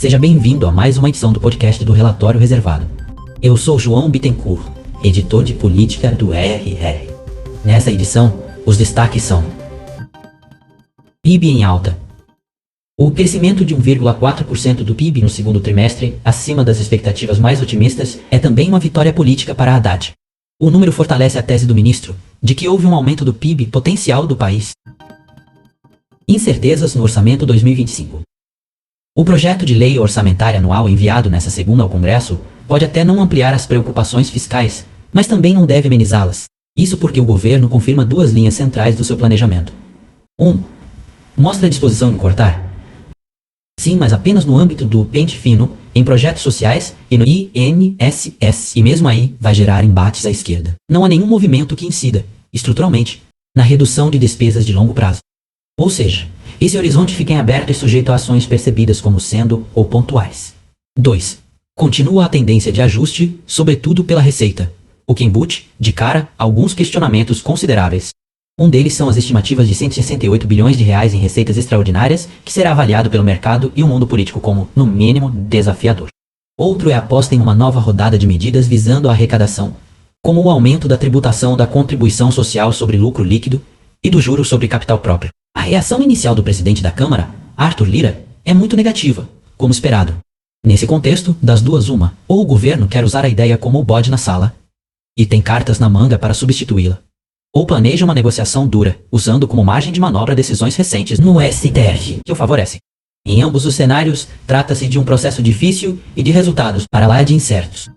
Seja bem-vindo a mais uma edição do podcast do Relatório Reservado. Eu sou João Bittencourt, editor de política do RR. Nessa edição, os destaques são: PIB em alta. O crescimento de 1,4% do PIB no segundo trimestre, acima das expectativas mais otimistas, é também uma vitória política para Haddad. O número fortalece a tese do ministro de que houve um aumento do PIB potencial do país. Incertezas no Orçamento 2025. O projeto de lei orçamentária anual enviado nesta segunda ao Congresso pode até não ampliar as preocupações fiscais, mas também não deve amenizá-las. Isso porque o governo confirma duas linhas centrais do seu planejamento. 1. Mostra disposição em cortar. Sim, mas apenas no âmbito do pente fino, em projetos sociais e no INSS, e mesmo aí vai gerar embates à esquerda. Não há nenhum movimento que incida, estruturalmente, na redução de despesas de longo prazo. Ou seja, esse horizonte fica em aberto e sujeito a ações percebidas como sendo ou pontuais. 2. Continua a tendência de ajuste, sobretudo pela receita, o que embute, de cara, alguns questionamentos consideráveis. Um deles são as estimativas de 168 bilhões de reais em receitas extraordinárias, que será avaliado pelo mercado e o mundo político como, no mínimo, desafiador. Outro é a aposta em uma nova rodada de medidas visando a arrecadação, como o aumento da tributação da contribuição social sobre lucro líquido e do juro sobre capital próprio. A reação inicial do presidente da Câmara, Arthur Lira, é muito negativa, como esperado. Nesse contexto, das duas uma, ou o governo quer usar a ideia como o bode na sala, e tem cartas na manga para substituí-la, ou planeja uma negociação dura, usando como margem de manobra decisões recentes no STF que o favorecem. Em ambos os cenários, trata-se de um processo difícil e de resultados para lá de incertos.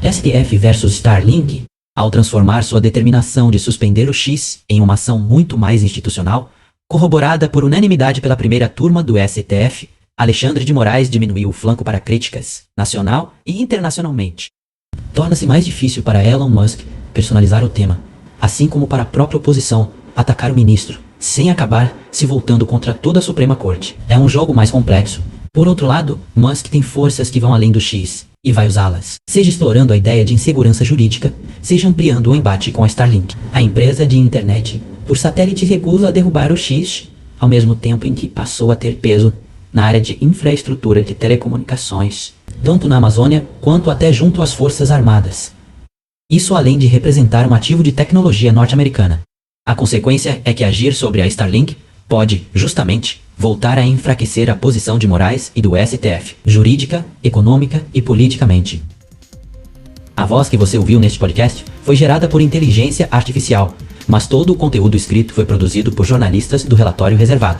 STF versus Starlink. Ao transformar sua determinação de suspender o X em uma ação muito mais institucional, corroborada por unanimidade pela primeira turma do STF, Alexandre de Moraes diminuiu o flanco para críticas, nacional e internacionalmente. Torna-se mais difícil para Elon Musk personalizar o tema, assim como para a própria oposição atacar o ministro, sem acabar se voltando contra toda a Suprema Corte. É um jogo mais complexo. Por outro lado, Musk tem forças que vão além do X, e vai usá-las, seja explorando a ideia de insegurança jurídica, seja ampliando o embate com a Starlink. A empresa de internet por satélite recusa a derrubar o X, ao mesmo tempo em que passou a ter peso na área de infraestrutura de telecomunicações, tanto na Amazônia quanto até junto às Forças Armadas. Isso além de representar um ativo de tecnologia norte-americana. A consequência é que agir sobre a Starlink pode, justamente, voltar a enfraquecer a posição de Moraes e do STF, jurídica, econômica e politicamente. A voz que você ouviu neste podcast foi gerada por inteligência artificial, mas todo o conteúdo escrito foi produzido por jornalistas do Relatório Reservado.